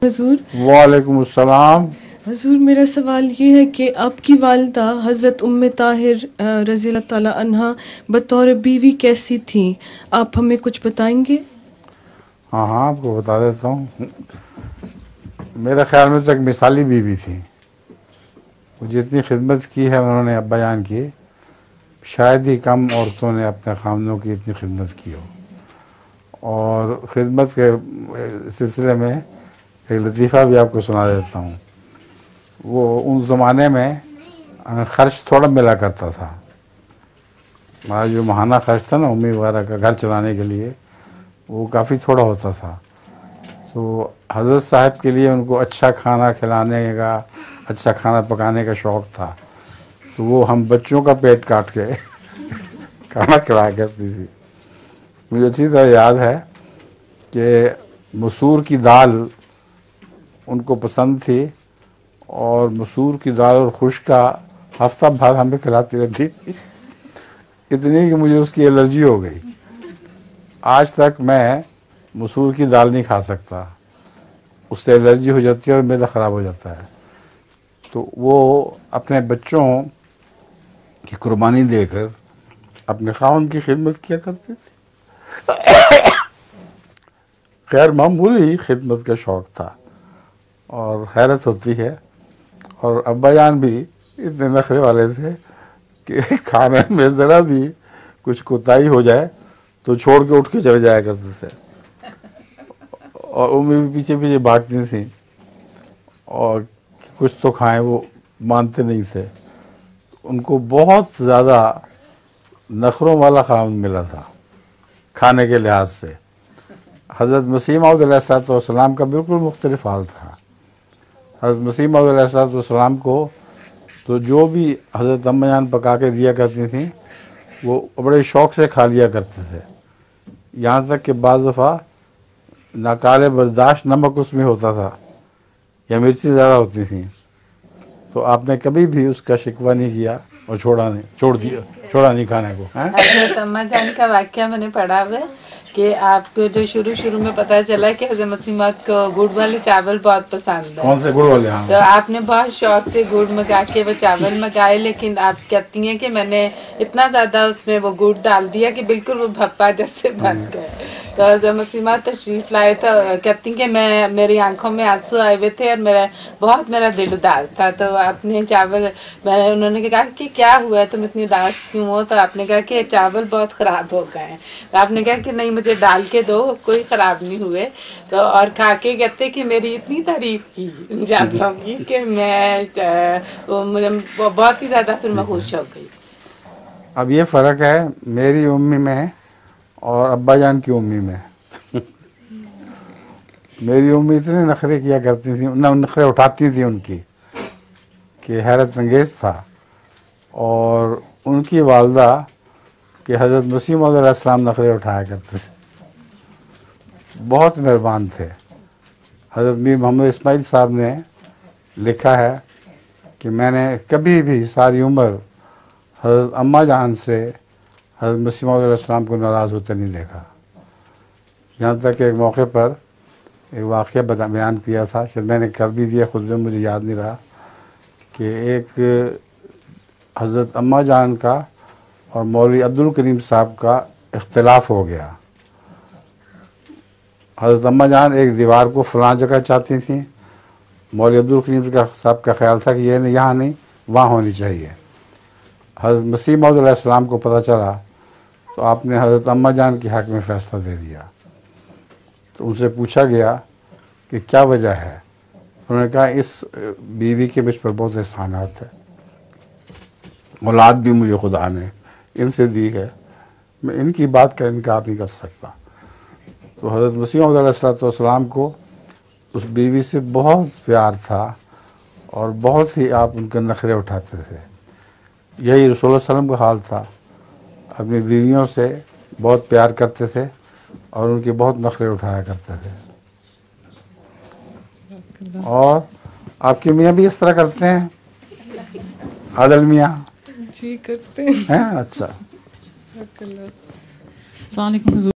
حضور وعلیکم السلام. حضور میرا سوال یہ ہے کہ آپ کی والدہ حضرت ام طاہر رضی اللہ تعالی عنہا بطور بیوی کیسی تھیں؟ آپ ہمیں کچھ بتائیں گے؟ ہاں آپ کو بتا دیتا ہوں. میرے خیال میں تو ایک مثالی بیوی تھی. وہ جتنی خدمت کی ہے انہوں نے ابا جان کی، شاید ہی کم عورتوں نے اپنے خامنوں کی اتنی خدمت کی ہو. اور خدمت کے سلسلے میں ایک لطیفہ بھی آپ کو سنا دیتا ہوں. وہ ان زمانے میں خرچ تھوڑا ملا کرتا تھا. ہمارا جو ماہانہ خرچ تھا نا امی وغیرہ کا گھر چلانے کے لیے، وہ کافی تھوڑا ہوتا تھا. تو حضرت صاحب کے لیے ان کو اچھا کھانا کھلانے کا، اچھا کھانا پکانے کا شوق تھا. تو وہ ہم بچوں کا پیٹ کاٹ کے کھانا کھلایا کرتی تھی. مجھے اچھی طرح یاد ہے کہ مسور کی دال ان کو پسند تھی، اور مسور کی دال اور خشک کا ہفتہ بھر ہمیں کھلاتی رہتی، اتنی کہ مجھے اس کی الرجی ہو گئی. آج تک میں مسور کی دال نہیں کھا سکتا، اس سے الرجی ہو جاتی ہے اور معدہ خراب ہو جاتا ہے. تو وہ اپنے بچوں کی قربانی دے کر اپنے خاوند کی خدمت کیا کرتے تھے. غیر معمولی خدمت کا شوق تھا، اور حیرت ہوتی ہے. اور ابا جان بھی اتنے نخرے والے تھے کہ کھانے میں ذرا بھی کچھ کوتاہی ہو جائے تو چھوڑ کے اٹھ کے چلے جایا کرتے تھے. اور امی بھی پیچھے پیچھے بھاگتی تھیں، اور کچھ تو کھائیں وہ مانتے نہیں تھے. ان کو بہت زیادہ نخروں والا خاوند ملا تھا کھانے کے لحاظ سے. حضرت مسیح موعود علیہ السلام کا بالکل مختلف حال تھا. حضرت مسیح موعود علیہ السلام کو تو جو بھی حضرت اما جان پکا کے دیا کرتی تھیں وہ بڑے شوق سے کھا لیا کرتے تھے. یہاں تک کہ بعض دفعہ ناقابل برداشت نمک اس میں ہوتا تھا یا مرچی زیادہ ہوتی تھیں، تو آپ نے کبھی بھی اس کا شکوہ نہیں کیا اور چھوڑا نہیں کھانے کو. حضرت اما جان کا واقعہ میں نے پڑھا ہوا ہے کہ آپ کو جو شروع میں پتہ چلا کہ حضرت مسیح موعود کو گڑ والے چاول بہت پسند ہے. کون سے گڑ والے؟ ہاں. تو آپ نے بہت شوق سے گڑ منگا کے وہ چاول منگائے، لیکن آپ کہتی ہیں کہ میں نے اتنا زیادہ اس میں وہ گڑ ڈال دیا کہ بالکل وہ بھپا جیسے بن گئے. تو حضرت مسیح موعود تشریف لائے تو کہتی ہیں کہ میری آنکھوں میں آنسو آئے ہوئے تھے اور میرا دل اداس تھا. تو آپ نے چاول انہوں نے کہا کہ کیا ہوا ہے، تم اتنی اداس کیوں ہو؟ تو آپ نے کہا کہ چاول بہت خراب ہو گئے ہیں. تو آپ نے کہا کہ نہیں مجھے ڈال کے دو، کوئی خراب نہیں ہوئے. تو اور کھا کے کہتے کہ میری اتنی تعریف کی چاولوں کی کہ مجھے بہت ہی زیادہ پھر میں خوش ہو گئی. اب یہ فرق ہے میری امی میں اور ابا جان کی امی میں. میری امی اتنے نخرے کیا کرتی تھیں، نخرے اٹھاتی تھیں ان کی کہ حیرت انگیز تھا. اور ان کی والدہ کہ حضرت مسیح موعود علیہ السلام نخرے اٹھایا کرتے تھے، بہت مہربان تھے. حضرت میر محمد اسماعیل صاحب نے لکھا ہے کہ میں نے کبھی بھی ساری عمر حضرت اماں جان سے حضرت مسیح موعود علیہ السلام کو ناراض ہوتے نہیں دیکھا. یہاں تک کہ ایک موقع پر ایک واقعہ بیان کیا تھا، شاید میں نے کر بھی دیا خود میں، مجھے یاد نہیں رہا، کہ ایک حضرت اماں جان کا اور مولوی عبدالکریم صاحب کا اختلاف ہو گیا. حضرت اماں جان ایک دیوار کو فلاں جگہ چاہتی تھیں، مولوی عبدالکریم صاحب کا خیال تھا کہ یہ یہاں نہیں وہاں ہونی چاہیے. حضرت مسیح موعود علیہ السلام کو پتہ چلا تو آپ نے حضرت اماں جان کے حق میں فیصلہ دے دیا. تو ان سے پوچھا گیا کہ کیا وجہ ہے؟ انہوں نے کہا اس بیوی کے مجھ پر بہت احسانات ہیں، اولاد بھی مجھے خدا نے ان سے دی ہے، میں ان کی بات کا انکار نہیں کر سکتا. تو حضرت مسیح موعود علیہ السلام کو اس بیوی سے بہت پیار تھا، اور بہت ہی آپ ان کے نخرے اٹھاتے تھے. یہی رسول اللہ علیہ وسلم کا حال تھا، اپنی بیویوں سے بہت پیار کرتے تھے اور ان کے بہت نخرے اٹھایا کرتے تھے. اور آپ کے میاں بھی اس طرح کرتے ہیں؟ عادل میاں جی کرتے ہیں. اچھا. السلام علیکم حضور.